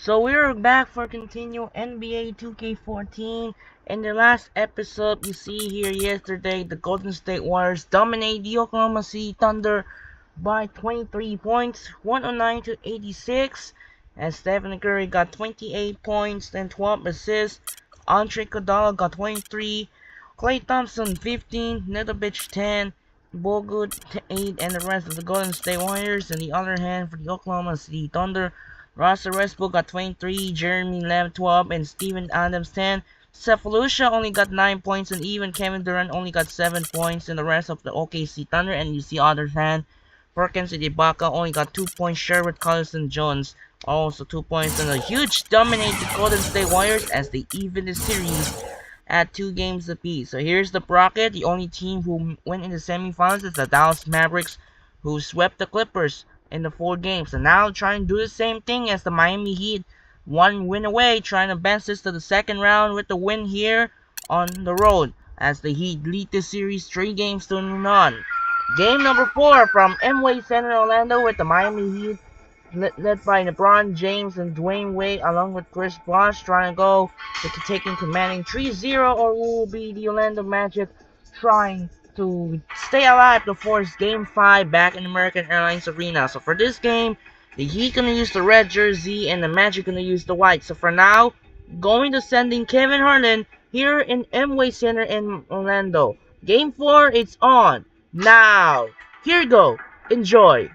So we're back for continue NBA 2K14. In the last episode, you see here yesterday, the Golden State Warriors dominate the Oklahoma City Thunder by 23 points, 109 to 86. And Stephen Curry got 28 points and 12 assists. Andre Iguodala got 23. Klay Thompson 15, Nedovic 10, Bogut 8, and the rest of the Golden State Warriors. On the other hand, for the Oklahoma City Thunder, Russell Westbrook got 23, Jeremy Lamb 12, and Steven Adams 10. Cephalusha only got 9 points, and even Kevin Durant only got 7 points in the rest of the OKC Thunder. And you see other hand, Perkins and Ibaka only got 2 points, share with Collison Jones also 2 points, and a huge dominate the Golden State Warriors as they even the series at 2 games apiece. So here's the bracket. The only team who went in the semifinals is the Dallas Mavericks, who swept the Clippers in the 4 games. And now trying to do the same thing as the Miami Heat. 1 win away, trying to advance this to the second round with the win here on the road, as the Heat lead the series 3 games to none. Game number 4 from Amway Center, Orlando, with the Miami Heat led by LeBron James and Dwayne Wade, along with Chris Bosh, trying to go to taking commanding 3-0, or will be the Orlando Magic trying to stay alive to force Game 5 back in American Airlines Arena. So for this game, the Heat gonna use the red jersey and the Magic gonna use the white. So for now, going to sending Kevin Harlan here in Amway Center in Orlando. Game 4, it's on now. Here you go. Enjoy.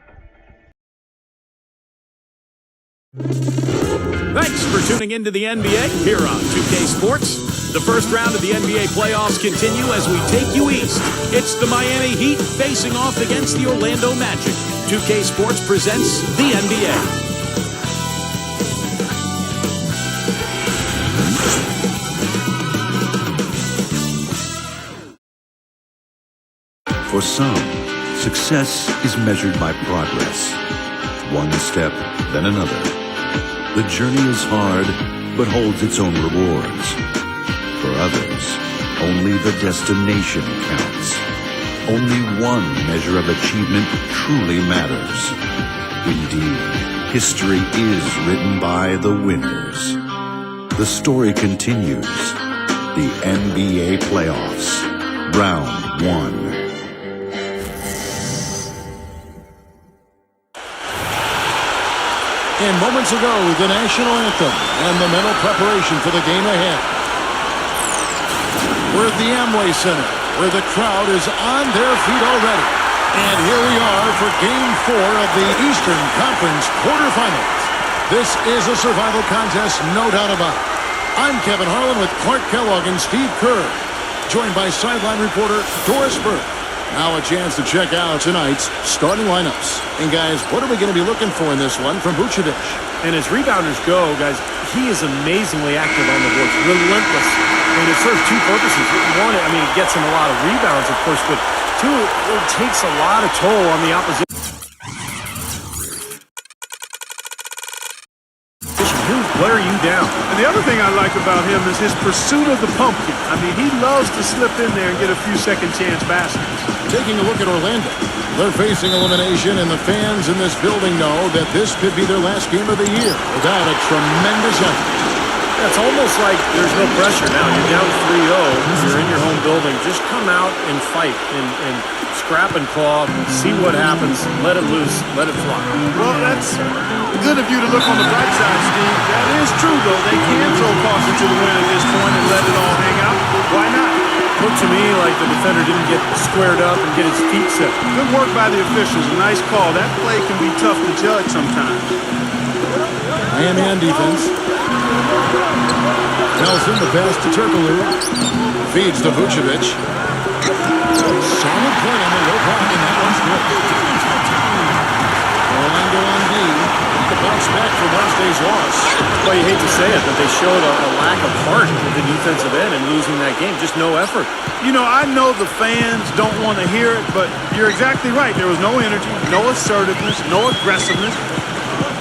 Thanks for tuning into the NBA here on 2K Sports. The first round of the NBA playoffs continue as we take you east. It's the Miami Heat facing off against the Orlando Magic. 2K Sports presents the NBA. For some, success is measured by progress. One step, then another. The journey is hard, but holds its own rewards. For others, only the destination counts. Only one measure of achievement truly matters. Indeed, history is written by the winners. The story continues. The NBA playoffs. Round 1. And moments ago, the national anthem and the mental preparation for the game ahead. We're at the Amway Center, where the crowd is on their feet already. And here we are for Game 4 of the Eastern Conference quarterfinals. This is a survival contest, no doubt about it. I'm Kevin Harlan with Clark Kellogg and Steve Kerr, joined by sideline reporter Doris Burke. Now a chance to check out tonight's starting lineups. And guys, what are we going to be looking for in this one from Vucevic? And as rebounders go, guys, he is amazingly active on the boards, relentless. I mean, it serves 2 purposes. One, I mean, it gets him a lot of rebounds, of course, but 2, it takes a lot of toll on the opposition. He'll wear you down. And the other thing I like about him is his pursuit of the pumpkin. I mean, he loves to slip in there and get a few second chance baskets. Taking a look at Orlando. They're facing elimination, and the fans in this building know that this could be their last game of the year without a tremendous effort. It's almost like there's no pressure now. You're down 3-0. You're in your home building. Just come out and fight and scrap and claw. See what happens. Let it loose. Let it fly. Well, that's good of you to look on the bright side, Steve. That is true, though. They can throw caution to the wind at this point and let it all hang out. Why not? Looked to me like the defender didn't get squared up and get his feet set. Good work by the officials. A nice call. That play can be tough to judge sometimes. Man defense. Nelson, the pass to Turkoglu. Feeds to Vucevic. Solid play on the low block, and that one's good. Orlando on D. The bounce back from Wednesday's loss. Well, you hate to say it, but they showed a lack of heart at the defensive end in losing that game. Just no effort. You know, I know the fans don't want to hear it, but you're exactly right. There was no energy, no assertiveness, no aggressiveness.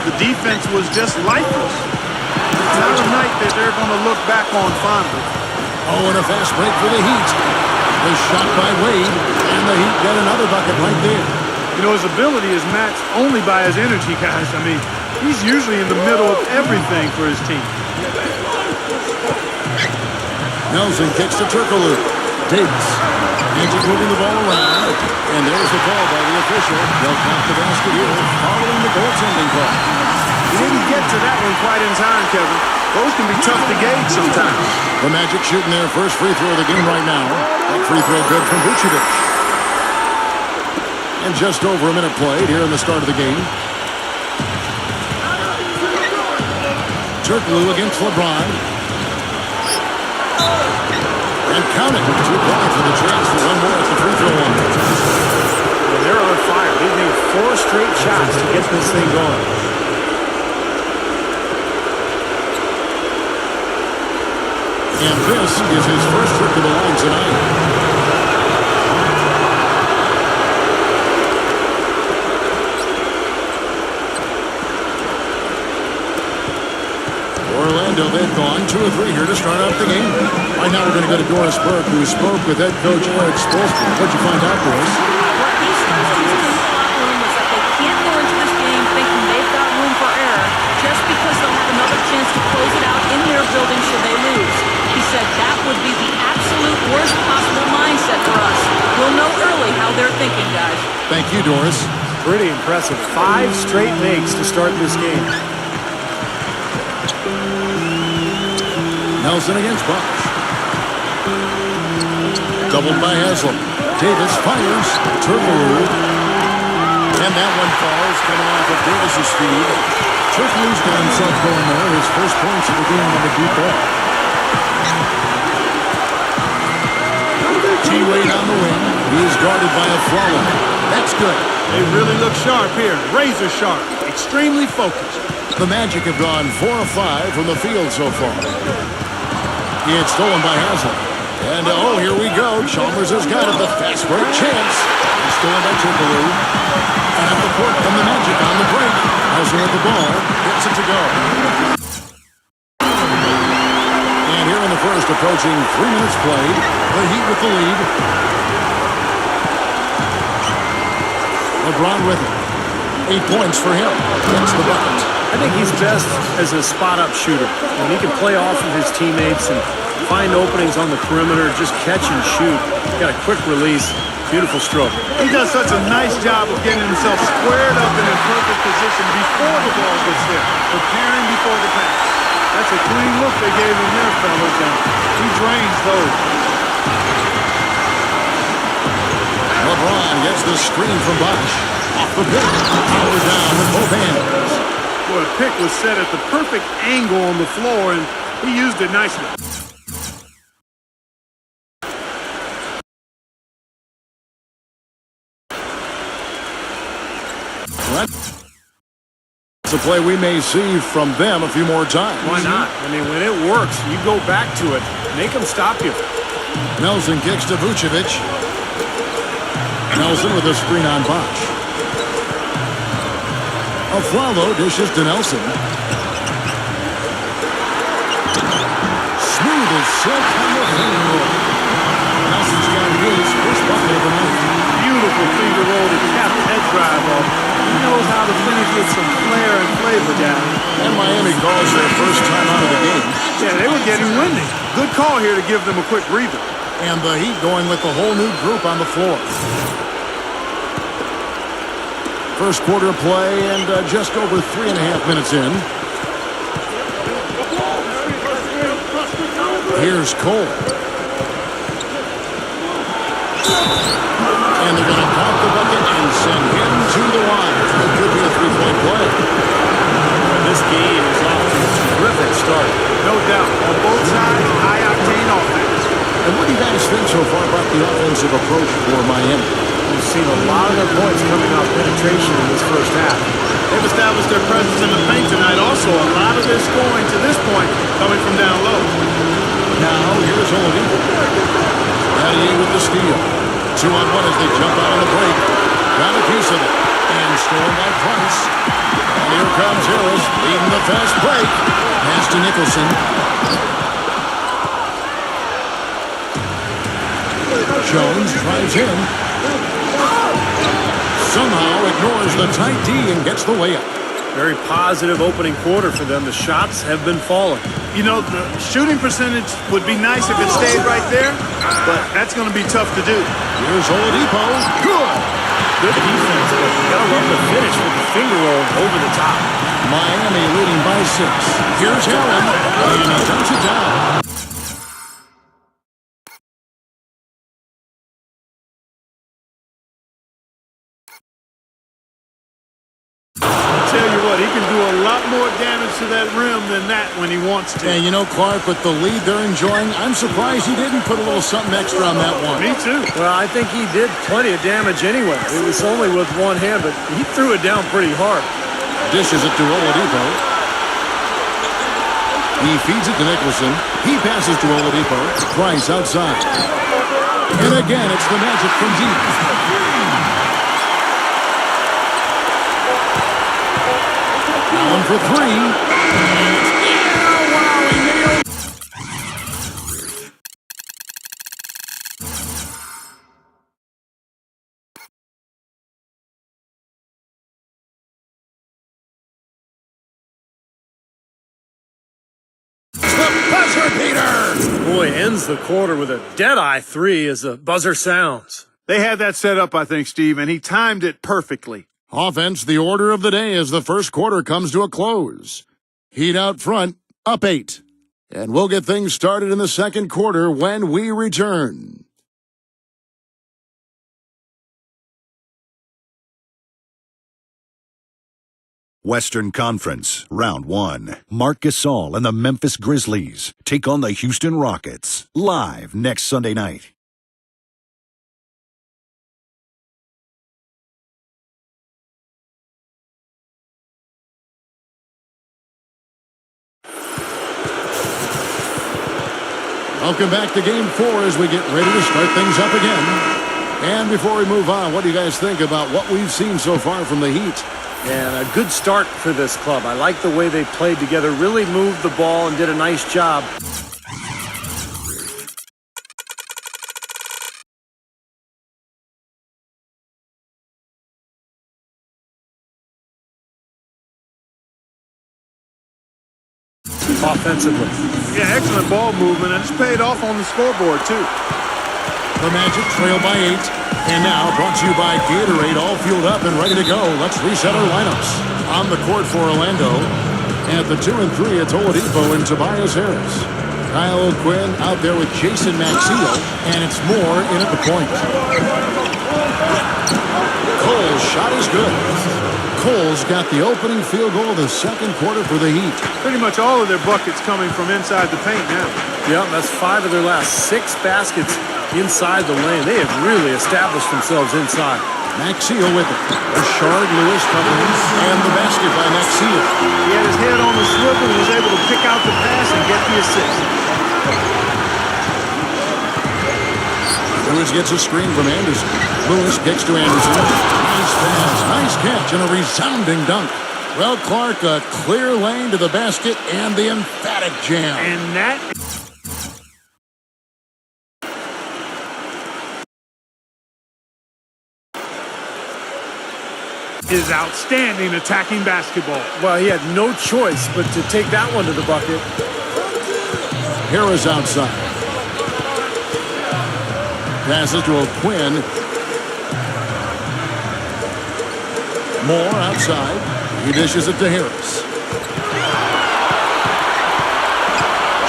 The defense was just lifeless. It's not a night that they're going to look back on fondly. Oh, and a fast break for the Heat. The shot by Wade, and the Heat get another bucket right there. You know, his ability is matched only by his energy, guys. I mean, He's usually in the middle of everything for his team. Nelson kicks to Turkoglu. Davis. Magic moving the ball around. And there's the call by the official. They'll count the basket here following the goaltending call. He didn't get to that one quite in time, Kevin. Those can be tough to gauge sometimes. The Magic shooting their first free throw of the game right now. That free throw good from Vucevic. And just over a minute played here in the start of the game. Turkoglu against LeBron. And count it. 2 points with a chance for one more at the free throw line. And they're on fire. They need 4 straight shots to get this thing going. And this is his first trip to the line tonight. Orlando, they've gone 2 or 3 here to start out the game. Right now we're going to go to Doris Burke, who spoke with head coach Eric Spoelstra. What'd you find out, Doris? What he stressed to the locker room was that they can't go into this game thinking they've got room for error just because they'll have another chance to close it out in their building should they lose. He said that would be the absolute worst possible mindset for us. We'll know early how they're thinking, guys. Thank you, Doris. Pretty impressive. 5 straight makes to start this game. Nelson against Bosch. Doubled by Haslam. Davis fires. Turkoglu. And that one falls coming off of Davis's feed. Turkoglu's got himself going there. His first points of the game on the deep ball. T-Wade on the wing. He is guarded by a Flalo. That's good. They really look sharp here. Razor sharp. Extremely focused. The Magic have gone 4 of 5 from the field so far. It's stolen by Haslam. And oh, here we go. Chalmers has got it. The fast break chance. It's stolen by Turkoglu. And at the court from the Magic on the break. Haslam with the ball. Gets it to go. And here in the first, approaching 3 minutes played. The Heat with the lead. LeBron with it. 8 points for him. Gets the bucket. I think he's best as a spot-up shooter. When he can play off of his teammates and find openings on the perimeter, just catch and shoot. Got a quick release. Beautiful stroke. He does such a nice job of getting himself squared up in a perfect position before the ball gets there, preparing before the pass. That's a clean look they gave him there, fellas, and he drains those. LeBron gets the screen from Bosch. Off the pick. Power down with both hands. Boy, the pick was set at the perfect angle on the floor, and he used it nicely. That's a play we may see from them a few more times. Why not? I mean, when it works, you go back to it. Make them stop you. Nelson kicks to Vucevic. Nelson with a screen on Bosch. Aflalo dishes to Nelson. Smooth as silk on the finger roll. Nelson's got his first bucket of the night. Beautiful finger roll to cap the head drive off. He knows how to finish with some flair and flavor down. And Miami calls their first time out of the game. Yeah, they were getting windy. Good call here to give them a quick breather. And the Heat going with the whole new group on the floor. First quarter play and just over 3.5 minutes in. Here's Cole. And they're going to count the bucket and send him to the line. It could be a 3-point play. This game is off to a terrific start. No doubt. On both sides, high-octane offense. And what do you guys think so far about the offensive approach for Miami? We've seen a lot of their points coming off penetration in this first half. They've established their presence in the paint tonight. Also, a lot of their scoring to this point coming from down low. Now, here's Oladipo. Battier with the steal. 2-on-1 as they jump out on the break. Got a piece of it. And stolen by Price. And here comes Harris leading the fast break. Pass to Nicholson. Jones drives in. Somehow ignores the tight D and gets the layup. Very positive opening quarter for them. The shots have been falling. You know, the shooting percentage would be nice if it stayed right there, but that's going to be tough to do. Here's Oladipo. Good. Good defense, but you got to love the finish with the finger roll over the top. Miami leading by 6. Here's Allen, and he dumps it down. Tell you what, he can do a lot more damage to that rim than that when he wants to. And you know, Clark, with the lead they're enjoying, I'm surprised he didn't put a little something extra on that one. Me too. Well, I think he did plenty of damage anyway. It was only with one hand, but he threw it down pretty hard. Dishes it to Oladipo. He feeds it to Nicholson. He passes to Oladipo. Price outside. And again, it's the Magic from deep. Allen for 3. Yeah, wow, he nailed. The buzzer beater. Boy, ends the quarter with a dead-eye 3 as the buzzer sounds. They had that set up, I think, Steve, and he timed it perfectly. Offense, the order of the day as the first quarter comes to a close. Heat out front, up 8. And we'll get things started in the second quarter when we return. Western Conference, Round 1. Marc Gasol and the Memphis Grizzlies take on the Houston Rockets, live next Sunday night. Welcome back to Game 4 as we get ready to start things up again. And before we move on, what do you guys think about what we've seen so far from the Heat? And a good start for this club. I like the way they played together, really moved the ball and did a nice job. Offensively. Yeah, excellent ball movement, and it's paid off on the scoreboard, too. The Magic trail by 8. And now, brought to you by Gatorade, all fueled up and ready to go. Let's reset our lineups. On the court for Orlando. At the 2 and 3, it's Oladipo and Tobias Harris. Kyle Quinn out there with Jason Maxio. And it's Moore in at the point. Cole's shot is good. Cole's got the opening field goal of the second quarter for the Heat. Pretty much all of their buckets coming from inside the paint now. Yeah, that's 5 of their last 6 baskets inside the lane. They have really established themselves inside. Maxio with it. Rashard Lewis covering, and the basket by Maxio. He had his head on the swivel and was able to pick out the pass and get the assist. Lewis gets a screen from Anderson. Lewis kicks to Anderson. Nice pass, nice catch, and a resounding dunk. Well, Clark, a clear lane to the basket and the emphatic jam. And that is outstanding attacking basketball. Well, he had no choice but to take that one to the bucket. Harris outside. Passes to O'Quinn. Moore outside. He dishes it to Harris.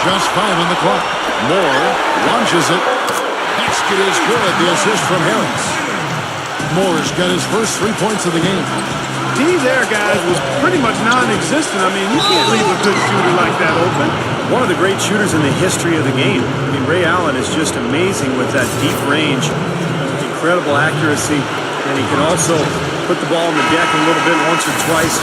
Just 5 on the clock. Moore launches it. Basket is good. The assist from Harris. Moore's got his first 3 points of the game. D there, guys, was pretty much non-existent. I mean, you can't leave a good shooter like that open. One of the great shooters in the history of the game. I mean, Ray Allen is just amazing with that deep range. Incredible accuracy. And he can also put the ball on the deck a little bit once or twice,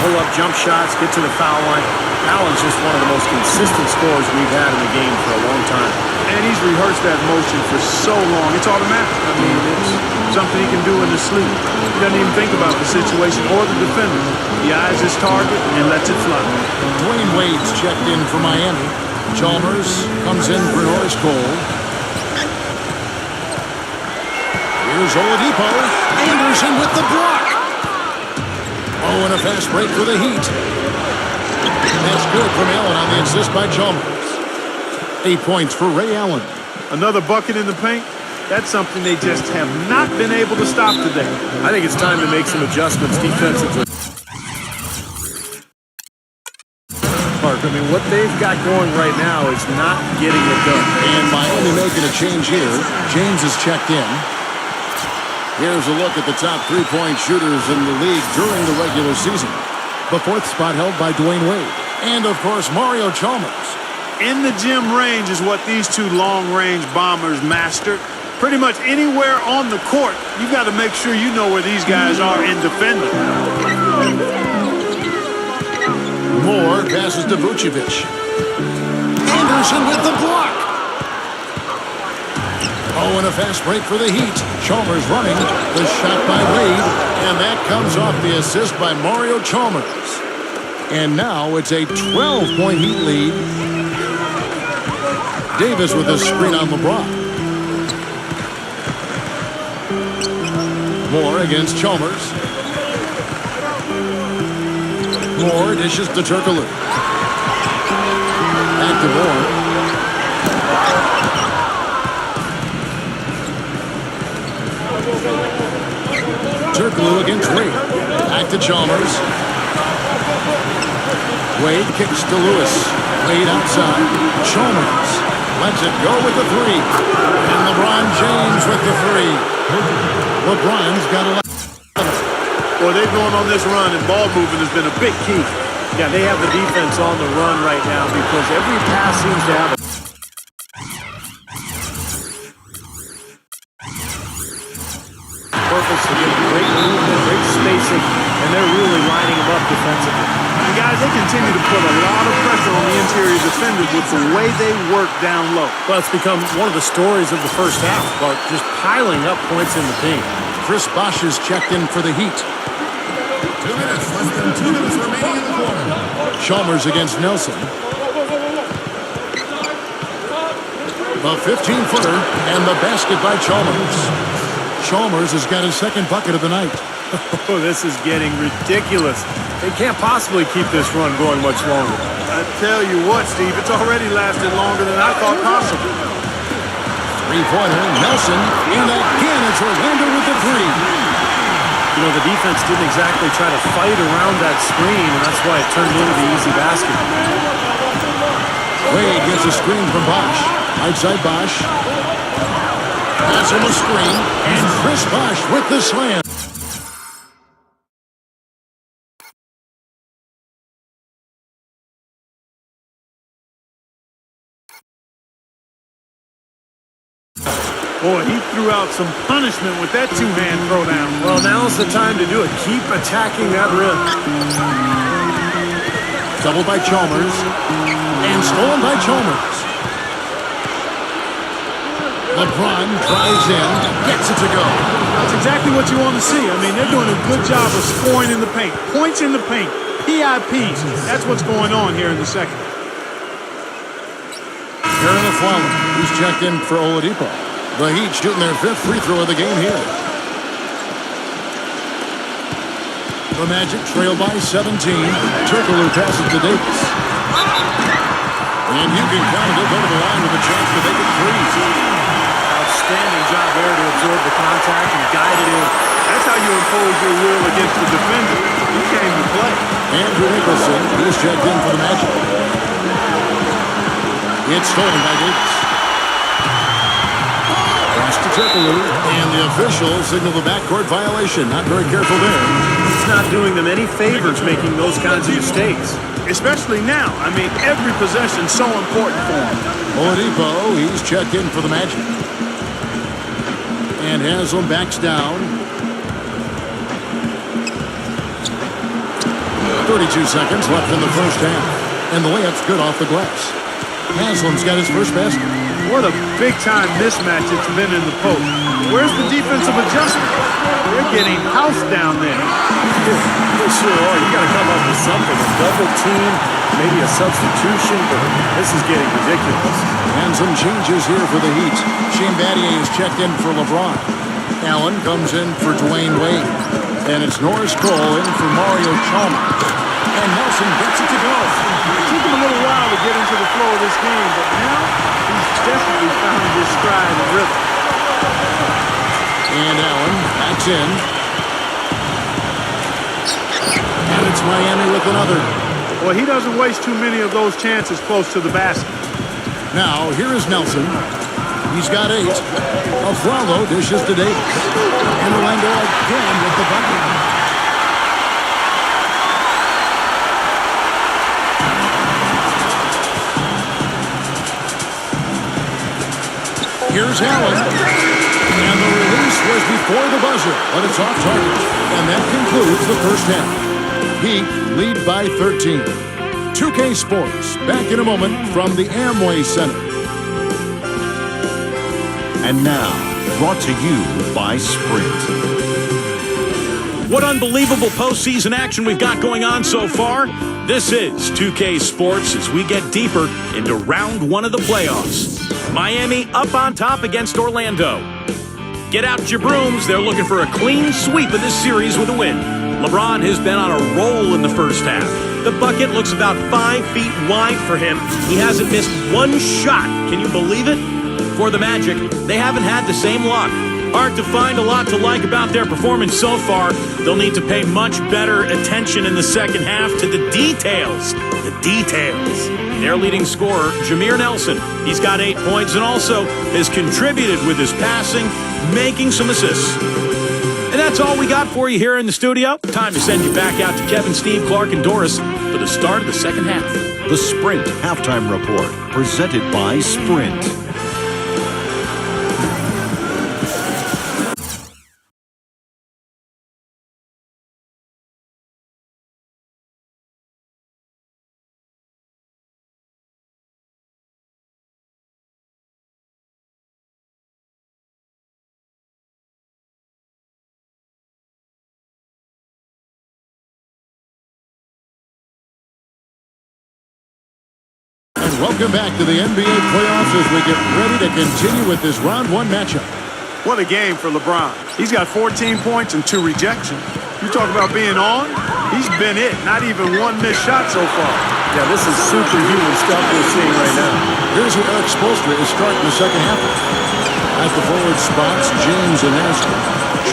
pull up jump shots, get to the foul line. Allen's just one of the most consistent scorers we've had in the game for a long time. And he's rehearsed that motion for so long. It's automatic. I mean, it's something he can do in his sleep. He doesn't even think about the situation or the defender. He eyes his target and lets it fly. Dwayne Wade's checked in for Miami. Chalmers comes in for Norris Cole. Here's Oladipo. Anderson with the block. Oh, and a fast break for the Heat. That's good from Allen on the assist by Chalmers. 8 points for Ray Allen. Another bucket in the paint. That's something they just have not been able to stop today. I think it's time to make some adjustments defensively. I mean, what they've got going right now is not getting it done. And Miami making a change here. James is checked in. Here's a look at the top three-point shooters in the league during the regular season. The fourth spot held by Dwayne Wade. And, of course, Mario Chalmers. In the gym range is what these two long-range bombers mastered. Pretty much anywhere on the court, you got to make sure you know where these guys are in defending. Moore passes to Vucevic. Anderson with the block. Oh, and a fast break for the Heat. Chalmers running. The shot by Wade. And that comes off the assist by Mario Chalmers. And now it's a 12-point Heat lead. Davis with a screen on LeBron. Moore against Chalmers. Moore dishes to Turkoglu. Back to Moore. Turkoglu against Wade. Back to Chalmers. Wade kicks to Lewis. Wade outside. Chalmers lets it go with the three. And LeBron James with the three. LeBron's got 11. Boy, they've gone on this run, and ball movement has been a big key. Yeah, they have the defense on the run right now because every pass seems to have a purpose to get great movement, great spacing, and they're really lining them up defensively. And guys, they continue to put a lot of pressure on the interior defenders with the way they work down low. Well, it's become one of the stories of the first half, Bart, just piling up points in the paint. Chris Bosh is checked in for the Heat. 2 minutes, less than 2 minutes remaining in the quarter. Chalmers against Nelson. The 15-footer and the basket by Chalmers. Chalmers has got his second bucket of the night. Oh, this is getting ridiculous. They can't possibly keep this run going much longer. I tell you what, Steve, it's already lasted longer than I thought possible. Three-pointer, Nelson, and again it's Orlando with the three. You know, the defense didn't exactly try to fight around that screen, and that's why it turned into the easy basket. Wade gets a screen from Bosh. Outside Bosh. Pass him a screen, and Chris Bosh with the slam. Boy, he threw out some punishment with that two-hand throwdown. Well, now's the time to do it. Keep attacking that rim. Doubled by Chalmers. And stolen by Chalmers. LeBron drives in, gets it to go. That's exactly what you want to see. I mean, they're doing a good job of scoring in the paint. Points in the paint. PIPs. That's what's going on here in the second. Aaron Aflalo, who's checked in for Oladipo. The Heat shooting their 5th free throw of the game here. The Magic trail by 17. Turkoglu passes to Davis. And you can count it over the line with a chance to make it three. Outstanding job there to absorb the contact and guide it in. That's how you impose your will against the defender. He came to play. Andrew Nicholson is checked in for the Magic. It's stolen by Davis. Pass to Turkoglu, and the officials signal the backcourt violation. Not very careful there. It's not doing them any favors making those kinds of mistakes. Especially now. I mean, every possession's so important for him. Oladipo, he's checked in for the Magic. And Haslam backs down. 32 seconds left in the first half. And the layup's good off the glass. Haslam's got his first basket. What a big-time mismatch it's been in the post. Where's the defensive adjustment? They're getting housed down there. They sure are. You got to come up with something. A double team, maybe a substitution, but this is getting ridiculous. And some changes here for the Heat. Shane Battier is checked in for LeBron. Allen comes in for Dwayne Wade. And it's Norris Cole in for Mario Chalmers. And Nelson gets it to go. It took him a little while to get into the flow of this game, but now he's definitely found his stride and rhythm. And Allen backs in. And it's Miami with another. Well, he doesn't waste too many of those chances close to the basket. Now, here is Nelson. He's got 8. Aflalo dishes to Davis. And Orlando again with the bucket. Here's Allen. And the release was before the buzzer, but it's off target. And that concludes the first half. Heat lead by 13. 2K Sports, back in a moment from the Amway Center. And now, brought to you by Sprint. What unbelievable postseason action we've got going on so far. This is 2K Sports as we get deeper into round 1 of the playoffs. Miami up on top against Orlando. Get out your brooms. They're looking for a clean sweep of this series with a win. LeBron has been on a roll in the first half. The bucket looks about 5 feet wide for him. He hasn't missed one shot. Can you believe it? For the Magic, they haven't had the same luck. Hard to find a lot to like about their performance so far. They'll need to pay much better attention in the second half to the details. The details. Their leading scorer, Jameer Nelson. He's got 8 points and also has contributed with his passing, making some assists. And that's all we got for you here in the studio. Time to send you back out to Kevin, Steve, Clark, and Doris for the start of the second half. The Sprint Halftime Report, presented by Sprint. Welcome back to the NBA playoffs as we get ready to continue with this round 1 matchup. What a game for LeBron. He's got 14 points and 2 rejections. You talk about being on, he's been it. Not even one missed shot so far. Yeah, this is superhuman stuff we're seeing right now. Here's who Eric Spoelstra is starting the second half. At the forward spots, James and Ashley.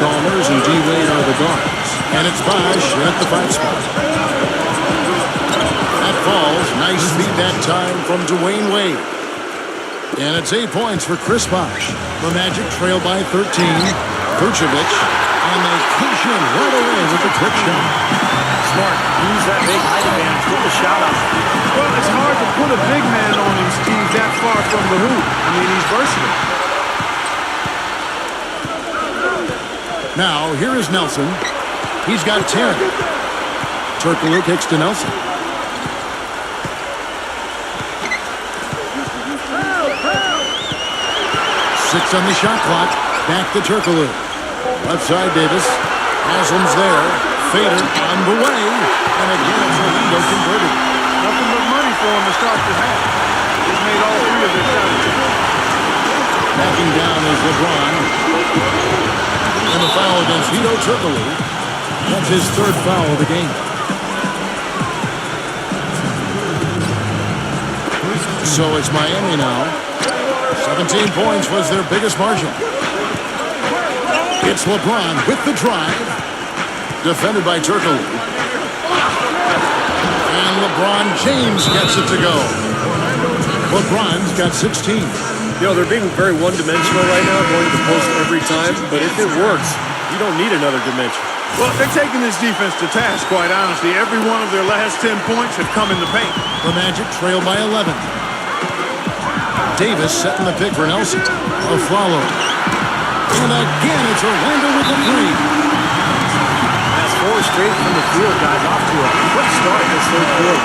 Chalmers and D-Wade are the guards. And it's Bosh at the 5 spot. Falls. Nice feed that time from Dwayne Wade. And it's 8 points for Chris Bosh. The Magic trail by 13. Vucevic. And they cash in right away with a quick shot. Smart. Use that big height advantage. Get the shot up. Well, it's hard to put a big man on him, Steve, that far from the hoop. I mean, he's versatile. Now, here is Nelson. He's got 10. Turkoglu kicks to Nelson. 6 on the shot clock. Back to Turkoglu. Left side, Davis. Haslam's there. Fader on the way. And again, it's Orlando converted. Nothing but money for him to start the half. He's made all 3 of their shots. Backing down is LeBron. And the foul against Hedo Turkoglu. That's his 3rd foul of the game. So it's Miami now. 17 points was their biggest margin. It's LeBron with the drive. Defended by Turkoglu. And LeBron James gets it to go. LeBron's got 16. You know, they're being very one-dimensional right now, going to the post every time. But if it works, you don't need another dimension. Well, they're taking this defense to task, quite honestly. Every one of their last 10 points have come in the paint. The Magic trail by 11. Davis setting the pick for Nelson. Aflalo. And again, it's Orlando with the 3. That's 4 straight from the field, guys. Off to a quick start this 3rd quarter.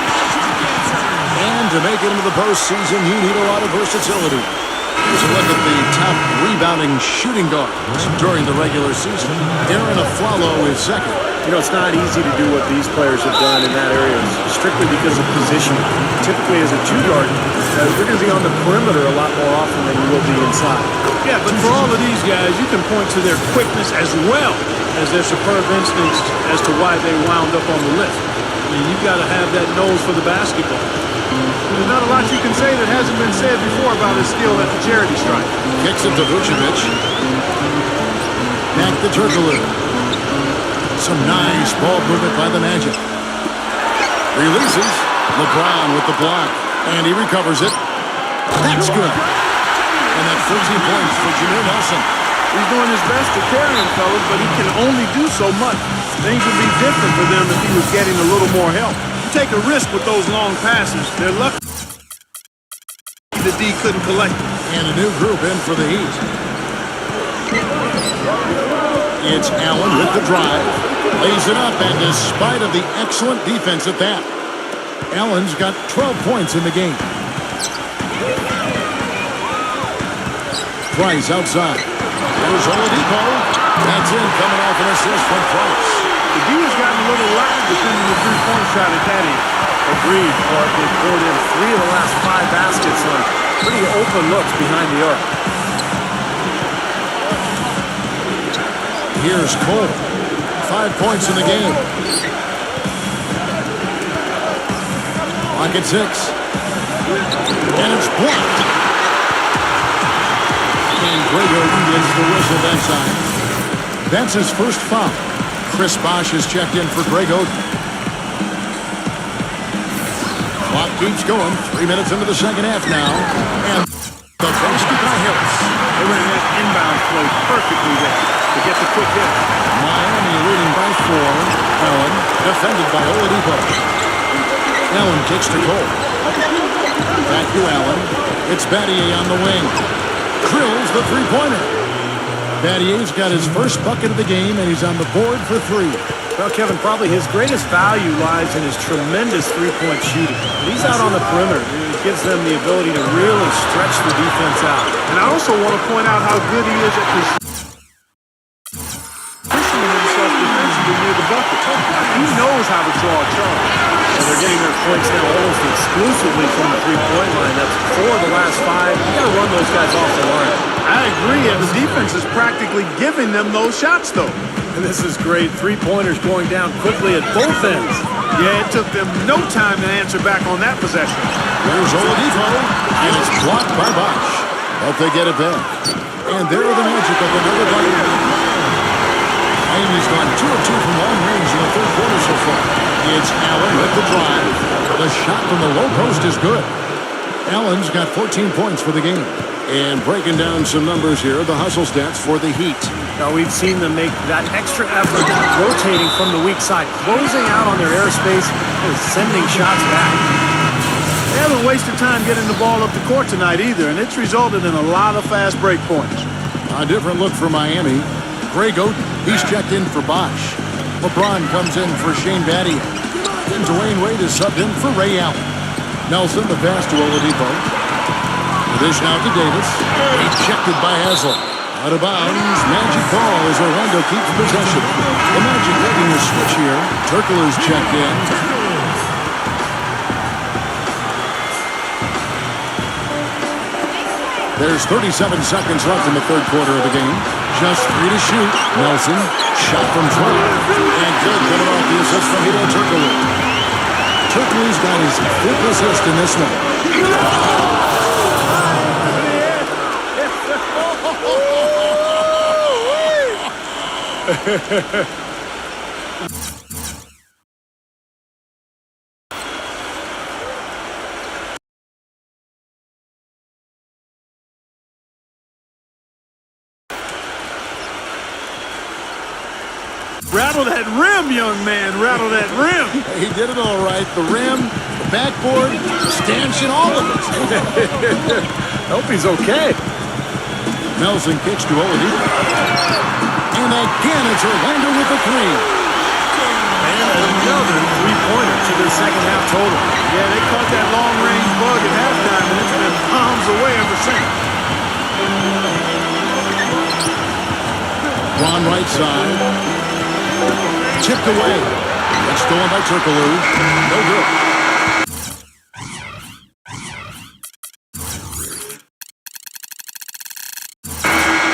And to make it into the postseason, you need a lot of versatility. Here's a look at the top rebounding shooting guards during the regular season. Aflalo is 2nd. You know, it's not easy to do what these players have done in that area strictly because of positioning. Typically as a 2-guard, you're going to be on the perimeter a lot more often than you will be inside. Yeah, but for all of these guys, you can point to their quickness as well as their superb instincts as to why they wound up on the list. I mean, you've got to have that nose for the basketball. There's not a lot you can say that hasn't been said before about his skill at the charity stripe. Kicks it to Vucevic. Back to Turkoglu. Some nice ball movement by the Magic. Releases. LeBron with the block. And he recovers it. That's good. And that's 13 points for Jameer Nelson. He's doing his best to carry him, fellas, but he can only do so much. Things would be different for them if he was getting a little more help. You take a risk with those long passes. They're lucky the D couldn't collect them. And a new group in for the Heat. It's Allen with the drive. Lays it up, and despite of the excellent defense at that, Allen's got 12 points in the game. Price outside. There's Oladipo. That's in, coming off an assist from Price. The D has gotten a little lax defending the three-point shot at that end. Agreed, Clark. They poured in 3 of the last 5 baskets on pretty open looks behind the arc. Here's Cole. 5 points in the game. Lock at 6. And it's blocked. And Grego gets the whistle that time. That's his first foul. Chris Bosh has checked in for Grego. Clock keeps going. 3 minutes into the second half now. And the basket by Harris. They ran that inbound play perfectly there to get the quick hit. Miami leading by 4. Allen defended by Oladipo. Allen kicks to Cole. Back to Allen. It's Battier on the wing. Drills the three-pointer. Battier's got his first bucket of the game, and he's on the board for 3. Well, Kevin, probably his greatest value lies in his tremendous three-point shooting. When he's out on the perimeter, it gives them the ability to really stretch the defense out. And I also want to point out how good he is at positioning himself defensively near the bucket. He knows how to draw a charge. And they're getting their points now almost exclusively from the three-point line. That's 4 of the last 5. You got to run those guys off the line. I agree, and the defense is practically giving them those shots, though. And this is great. Three-pointers going down quickly at both ends. Yeah, it took them no time to answer back on that possession. There's Oladipo, and it's blocked by Bosh. But they get it back. And there are the Magic of another bucket. Miami's gone 2 of 2 from long range in the third quarter so far. It's Allen with the drive. The shot from the low post is good. Allen's got 14 points for the game. And breaking down some numbers here, the hustle stats for the Heat. Now we've seen them make that extra effort, rotating from the weak side, closing out on their airspace, and sending shots back. They haven't wasted time getting the ball up the court tonight either, and it's resulted in a lot of fast break points. A different look for Miami. Grego, he's checked in for Bosh. LeBron comes in for Shane Battier. And Dwayne Wade is subbed in for Ray Allen. Nelson, the pass to Oladipo. The dish now to Davis. Ejected by Haslem. Out of bounds. Magic ball as Orlando keeps possession. The Magic making a switch here. Turkoglu's checked in. There's 37 seconds left in the third quarter of the game. Just 3 to shoot. Nelson, shot from 12. And good, coming off the assist from Hedo Turkoglu. Turkoglu's got his 5th assist in this one. Rattle that rim, young man. Rattle that rim. He did it all right. The rim, the backboard, the stanchion, all of it. I hope he's okay. Nelson kicks to Oladipo. And again, it's Orlando with the 3. And another three-pointer to their second half total. Yeah, they caught that long-range bug at halftime, and it's been bombs away ever since. Ron right side. Chipped away. It's stolen by Turkoglu. No good.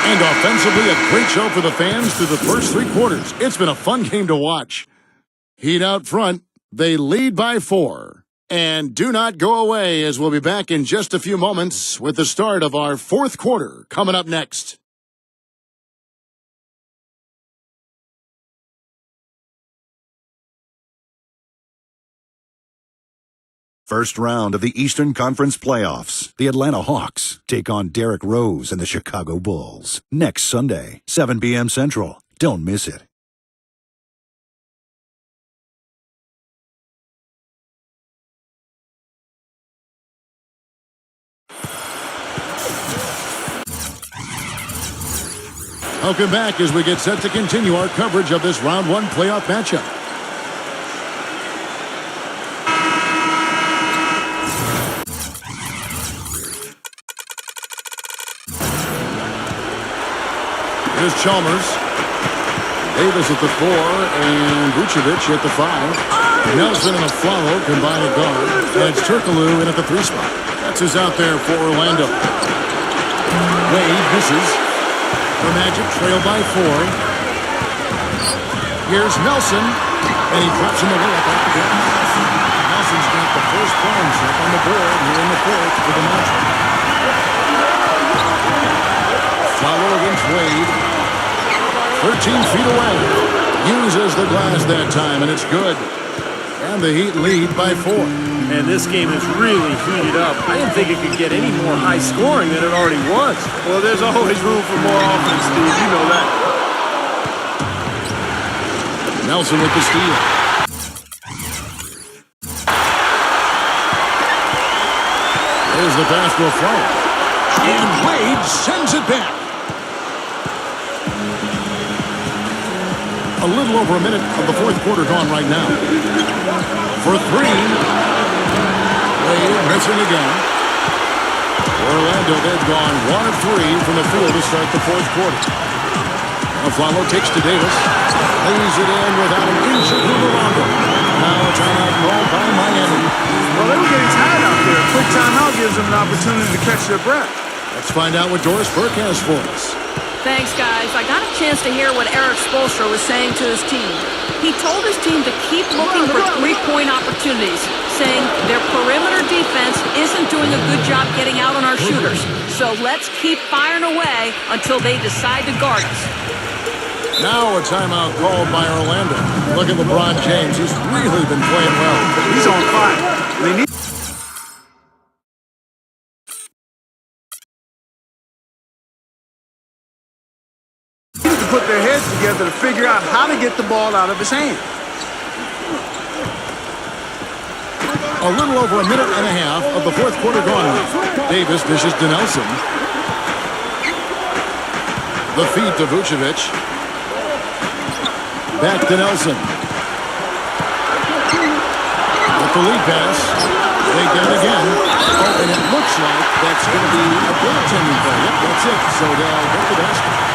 And offensively, a great show for the fans through the first 3 quarters. It's been a fun game to watch. Heat out front. They lead by 4. And do not go away, as we'll be back in just a few moments with the start of our 4th quarter coming up next. First round of the Eastern Conference playoffs. The Atlanta Hawks take on Derrick Rose and the Chicago Bulls. Next Sunday, 7 p.m. Central. Don't miss it. Welcome back as we get set to continue our coverage of this round 1 playoff matchup. Here's Chalmers. Davis at the 4 and Vucevic at the 5. Nelson and Aflalo combine at guard. And it's Turkoglu in at the 3 spot. That's who's out there for Orlando. Wade misses. The Magic trail by 4. Here's Nelson, and he drops him away up off the glass. Nelson's got the first points up on the board here in the 4th for the Magic. Follow against Wade. 13 feet away. Uses the glass that time, and it's good. And the Heat lead by 4. And this game is really heated up. I didn't think it could get any more high scoring than it already was. Well, there's always room for more offense, Steve. You know that. Nelson with the steal. There's the pass to Aflalo. And Wade sends it back. A little over a minute of the 4th quarter gone right now. For 3. Wade missing again. Orlando, they've gone 1 of 3 from the field to start the 4th quarter. Aflalo takes to Davis. Lays it in without an inch of room around him. Now a timeout called by Miami. Well, they were getting tired out there. A quick timeout gives them an opportunity to catch their breath. Let's find out what Doris Burke has for us. Thanks, guys. I got a chance to hear what Eric Spoelstra was saying to his team. He told his team to keep looking for 3-point opportunities, saying their perimeter defense isn't doing a good job getting out on our shooters. So let's keep firing away until they decide to guard us. Now a timeout called by Orlando. Look at LeBron James. He's really been playing well. He's on fire. They need to put their heads together to figure out how to get the ball out of his hand. A little over a minute and a half of the 4th quarter gone. Davis dishes to Nelson. The feed to Vucevic. Back to Nelson. With the lead pass. They get it again. Oh, and it looks like that's going to be a goaltending play. Yep, that's it. So they'll get the basket.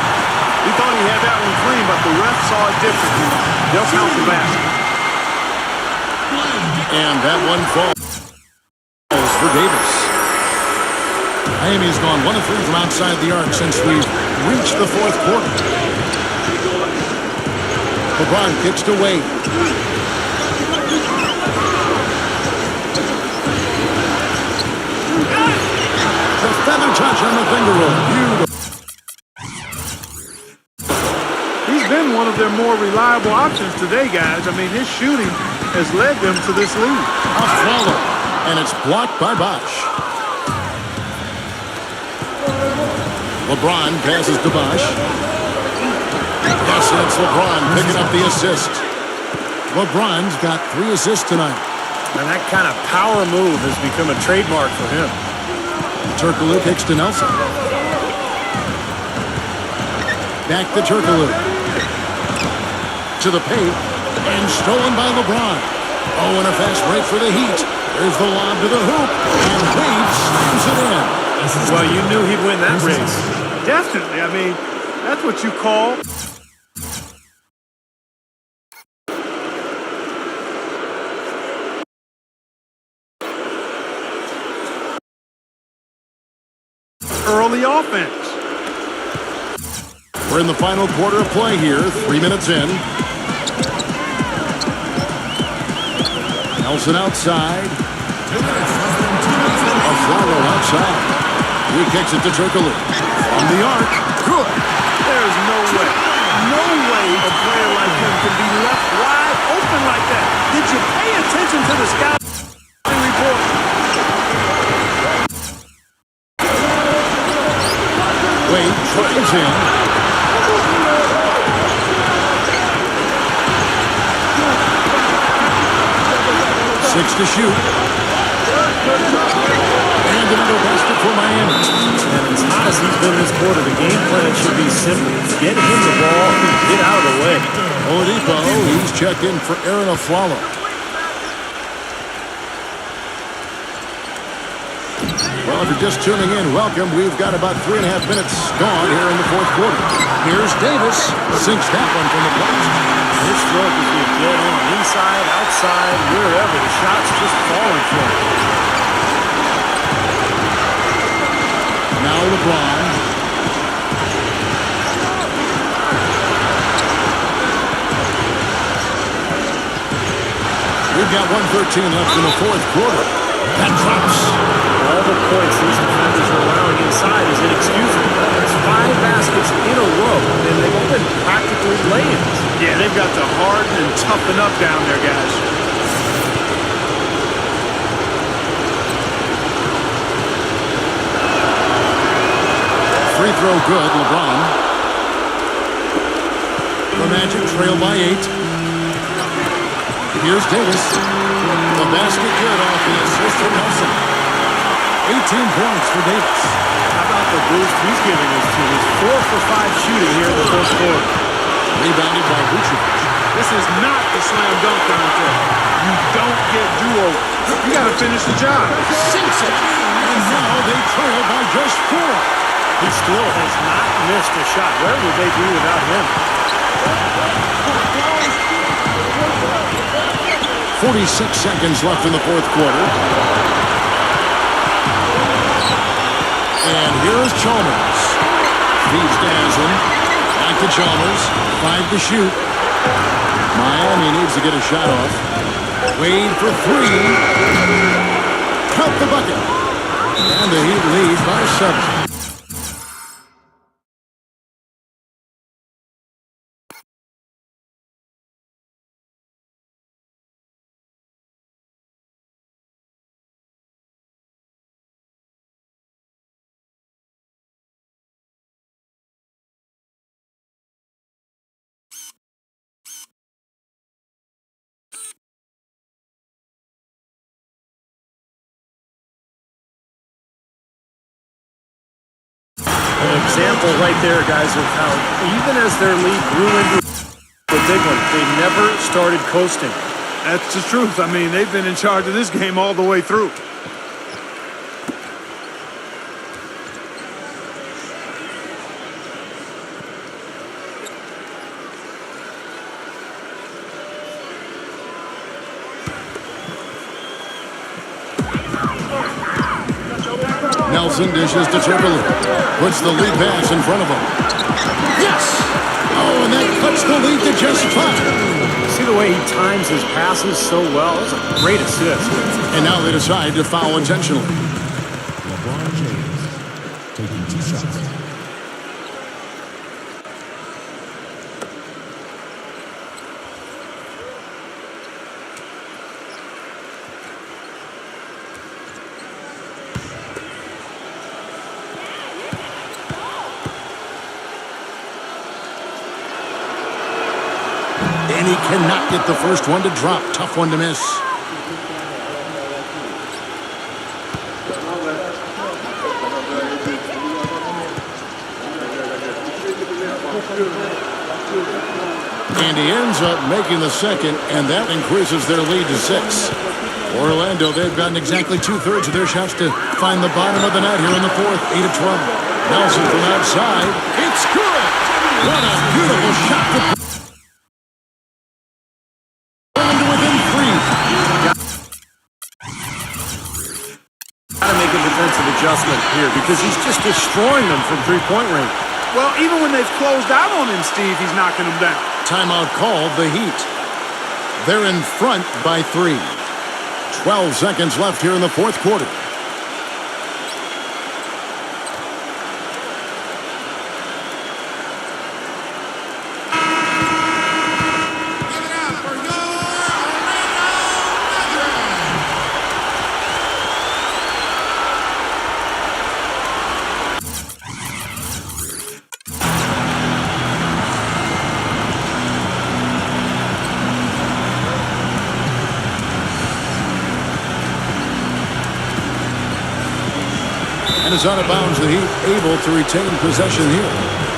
He thought he had that one clean, but the ref saw it differently. They'll count the basket. And that one falls for Davis. Miami's gone 1 of 3 from outside the arc since we've reached the 4th quarter. LeBron kicks to Wade. The feather touch on the finger roll. Beautiful. He's been one of their more reliable options today, guys. I mean, his shooting has led them to this lead. Aflalo, and it's blocked by Bosch. LeBron passes to Bosch. Yes, it's LeBron picking up the assist. LeBron's got 3 assists tonight. And that kind of power move has become a trademark for him. Turkoglu kicks to Nelson. Back to Turkoglu. To the paint. And stolen by LeBron. Oh, and a fast break for the Heat. There's the lob to the hoop. And Wade slams it in. Well, you knew he'd win that race. Definitely. I mean, that's what you call early offense. We're in the final quarter of play here, 3 minutes in. Nelson outside. A follow outside. He kicks it to Turkoglu. On the arc. Good. There's no way a player like him can be left wide open like that. Did you pay attention to the scouting report? Wade tries in. Six to shoot. And another basket for Miami. And as hot as he's been this quarter, the game plan should be simple. Get him the ball and get out of the way. Oladipo, he's checked in for Aaron Aflalo. Well, if you're just tuning in, welcome. We've got about 3.5 minutes gone here in the fourth quarter. Here's Davis. Sinks that one from the post. His stroke is being dead on inside, outside, wherever. The shot's just falling for him. Now LeBron. We've got 1:13 left in the fourth quarter. That drops. All the points these defenders are allowing inside is inexcusable. It's 5 baskets in a row, and they've all been practically lay-ins. Yeah, they've got to harden and toughen up down there, guys. Free throw good, LeBron. The Magic trail by 8. Here's Davis. The basket good off the assist from Nelson. 18 points for Davis. How about the boost he's giving his team? He's 4 for 5 shooting here in the first quarter. Rebounded by Vucevic. This is not the slam dunk contest. You don't get do-over. You got to finish the job. Sinks it. And now they trail by just 4. He still has not missed a shot. Where would they be without him? 46 seconds left in the fourth quarter. And here's Chalmers. Feeds to Haslam. Back to Chalmers. 5 to shoot. Miami needs to get a shot off. Wade for 3. Count the bucket. And the Heat lead by 7. An example right there, guys, of how even as their lead grew into the big one, they never started coasting. That's the truth. I mean, they've been in charge of this game all the way through. Nelson dishes to Turkoglu. Puts the lead pass in front of him. Yes! Oh, and that cuts the lead to just 5. See the way he times his passes so well? It was a great assist. And now they decide to foul intentionally. LeBron James taking 2 shots. And he cannot get the first one to drop. Tough one to miss. And he ends up making the second, and that increases their lead to 6. Orlando, they've gotten exactly 2/3 of their shots to find the bottom of the net here in the fourth, 8 of 12. Nelson from outside. It's good! What a beautiful shot to Got to make a defensive adjustment here because he's just destroying them from three-point range. Well, even when they've closed out on him, Steve, he's knocking them down. Timeout called, the Heat. They're in front by 3. 12 seconds left here in the fourth quarter. And is out of bounds. The Heat able to retain possession here.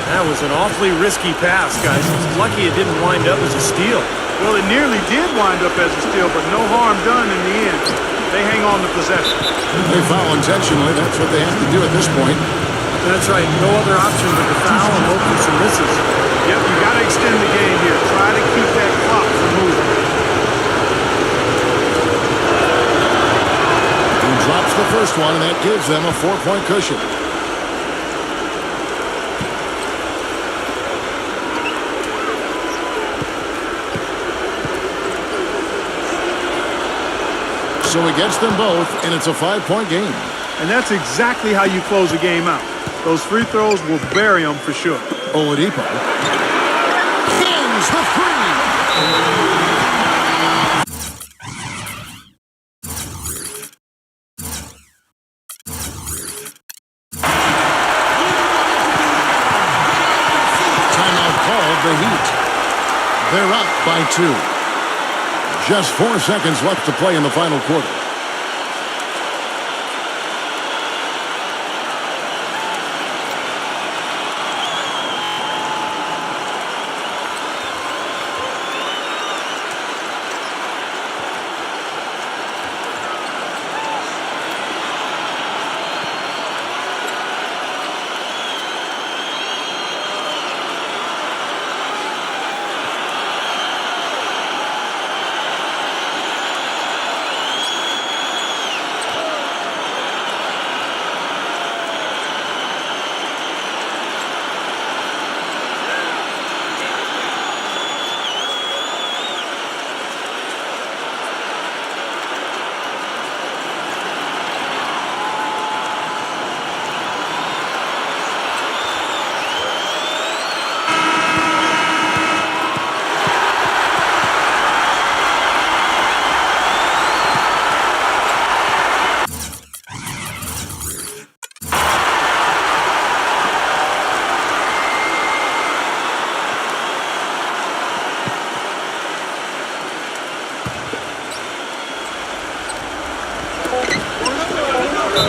That was an awfully risky pass, guys. It's lucky it didn't wind up as a steal. Well, it nearly did wind up as a steal, but no harm done in the end. They hang on to possession. They foul intentionally. That's what they have to do at this point. That's right. No other option but to foul and hope for some misses. Yep, you got to extend the game here. Try to keep that clock from moving. He drops the first one, and that gives them a 4-point cushion. So he gets them both, and it's a 5-point game. And that's exactly how you close a game out. Those free throws will bury them for sure. Oladipo cans the three. Timeout called, the Heat. They're up by 2. Just 4 seconds left to play in the final quarter.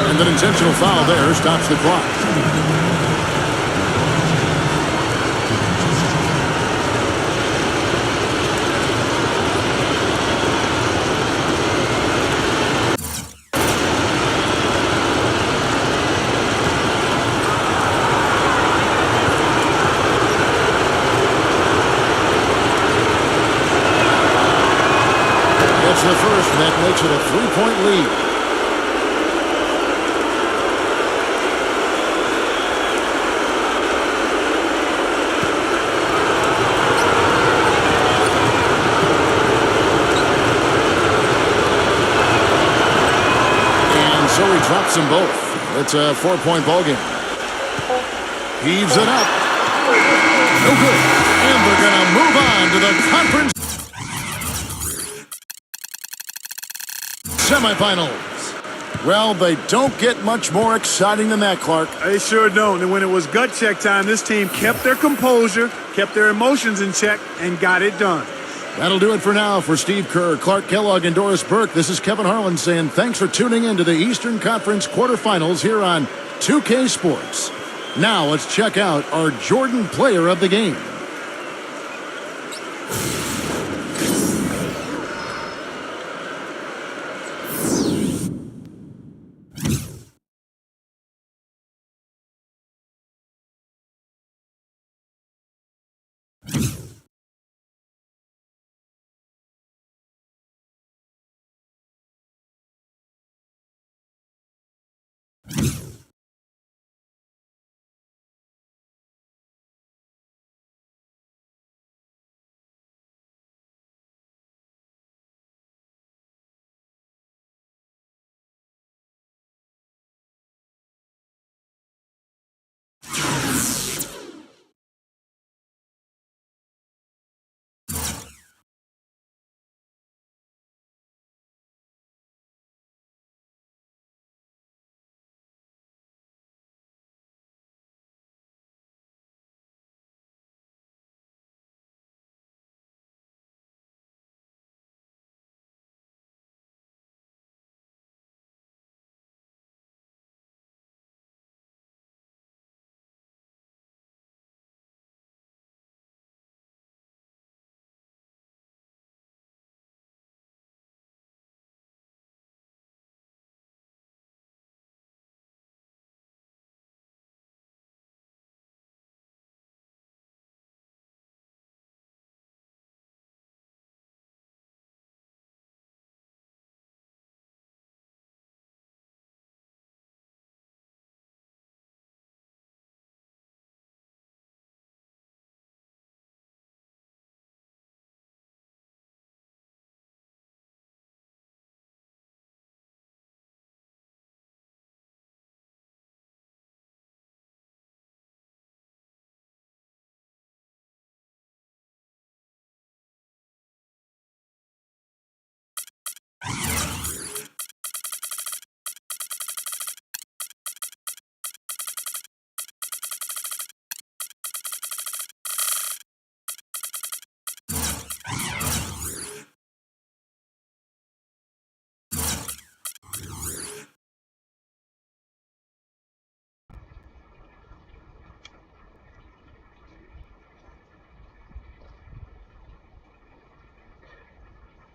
And an intentional foul there stops the clock. Gets the first, and that makes it a 3-point lead. So he drops them both. It's a 4-point ball game. Heaves it up. No good. And they're going to move on to the conference semifinals. Well, they don't get much more exciting than that, Clark. They sure don't. And when it was gut check time, this team kept their composure, kept their emotions in check, and got it done. That'll do it for now. For Steve Kerr, Clark Kellogg, and Doris Burke, this is Kevin Harlan saying thanks for tuning in to the Eastern Conference quarterfinals here on 2K Sports. Now let's check out our Jordan Player of the Game.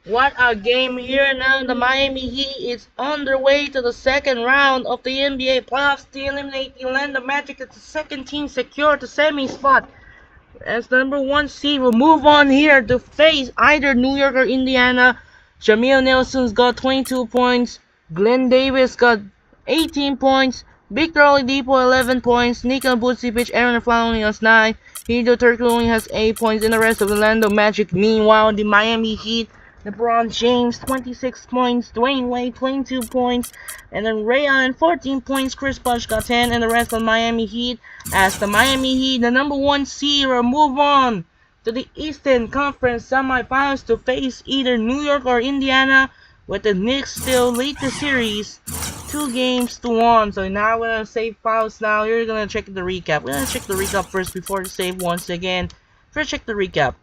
What a game here now. The Miami Heat is on their way to the second round of the NBA playoffs to eliminate the Orlando Magic as the second team secured the semi spot. As the number one seed will move on here to face either New York or Indiana. Jamil Nelson's got 22 points. Glenn Davis got 18 points. Victor Oladipo 11 points. Nikola Vucevic, Aaron Flynn only has 9. Hedo Turkoglu only has 8 points. And the rest of the Orlando Magic. Meanwhile, the Miami Heat, LeBron James 26 points. Dwayne Wade 22 points. And then Ray Allen 14 points. Chris Bosh got 10. And the rest of Miami Heat. As the Miami Heat, the number one seed, will move on to the Eastern Conference semifinals to face either New York or Indiana, with the Knicks still lead the series 2-1. So now we're gonna save files now. You're gonna check the recap. We're gonna check the recap first before the save once again. First, check the recap.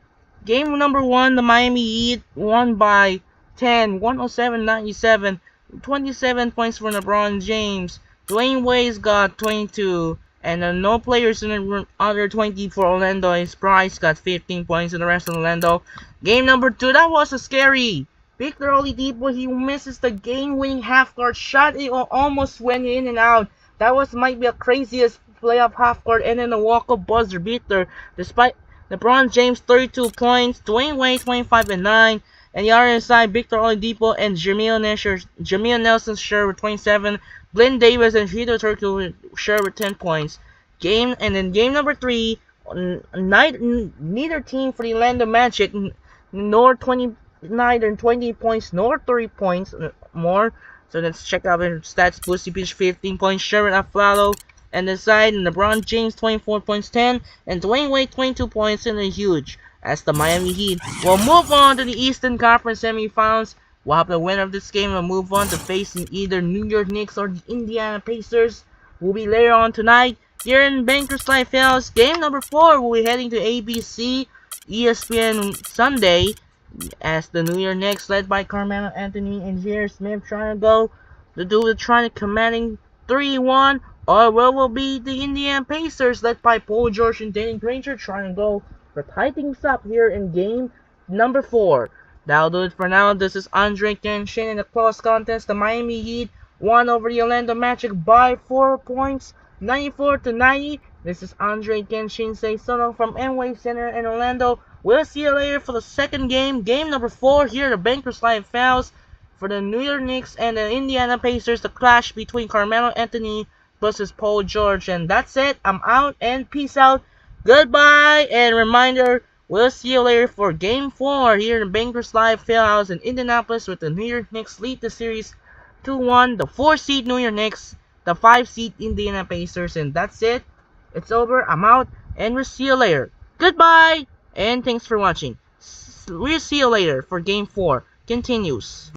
Game number 1, the Miami Heat won by 10, 107-97. 27 points for LeBron James. Dwayne Wade's got 22. And no players in the under 20 for Orlando. His Price got 15 points in the rest of Orlando. Game number 2, that was a scary. Victor Oladipo, he misses the game-winning half-court shot. It almost went in and out. That might be the craziest playoff half-court and then a walk-up buzzer beater. Despite LeBron James 32 points, Dwayne Wade 25 and 9. And the other side, Victor Oladipo and Jamil Nelson share with 27. Glenn Davis and Hedo Turkoglu share with 10 points. Game number 3, neither team for the Orlando Magic nor 20 points nor 30 points more. So let's check out their stats. Vucevic 15 points, Sherman Aflalo, and the side LeBron James 24 points 10, and Dwayne Wade 22 points, and a huge. As the Miami Heat will move on to the Eastern Conference semifinals. We'll have the winner of this game will move on to facing either New York Knicks or the Indiana Pacers. Will be later on tonight here in Bankers Life House. Game number 4 will be heading to ABC, ESPN Sunday, as the New York Knicks led by Carmelo Anthony and J.R. Smith trying to commanding 3-1, or will be the Indiana Pacers led by Paul George and Danny Granger trying to go for tie things up here in game number 4. That'll do it for now. This is Andre Kenshin in the close contest. The Miami Heat won over the Orlando Magic by 4 points, 94-90. This is Andre Kenshin say so from Enway Center in Orlando. We'll see you later for the second game, game number 4 here at the Bankers Life House for the New York Knicks and the Indiana Pacers. The clash between Carmelo Anthony versus Paul George. And that's it. I'm out and peace out. Goodbye, and reminder, we'll see you later for Game 4 here in Bankers Live Fieldhouse in Indianapolis, with the New York Knicks lead the series 2-1. The 4-seed New York Knicks, the 5-seed Indiana Pacers, and that's it. It's over. I'm out, and we'll see you later. Goodbye, and thanks for watching. We'll see you later for Game 4 continues.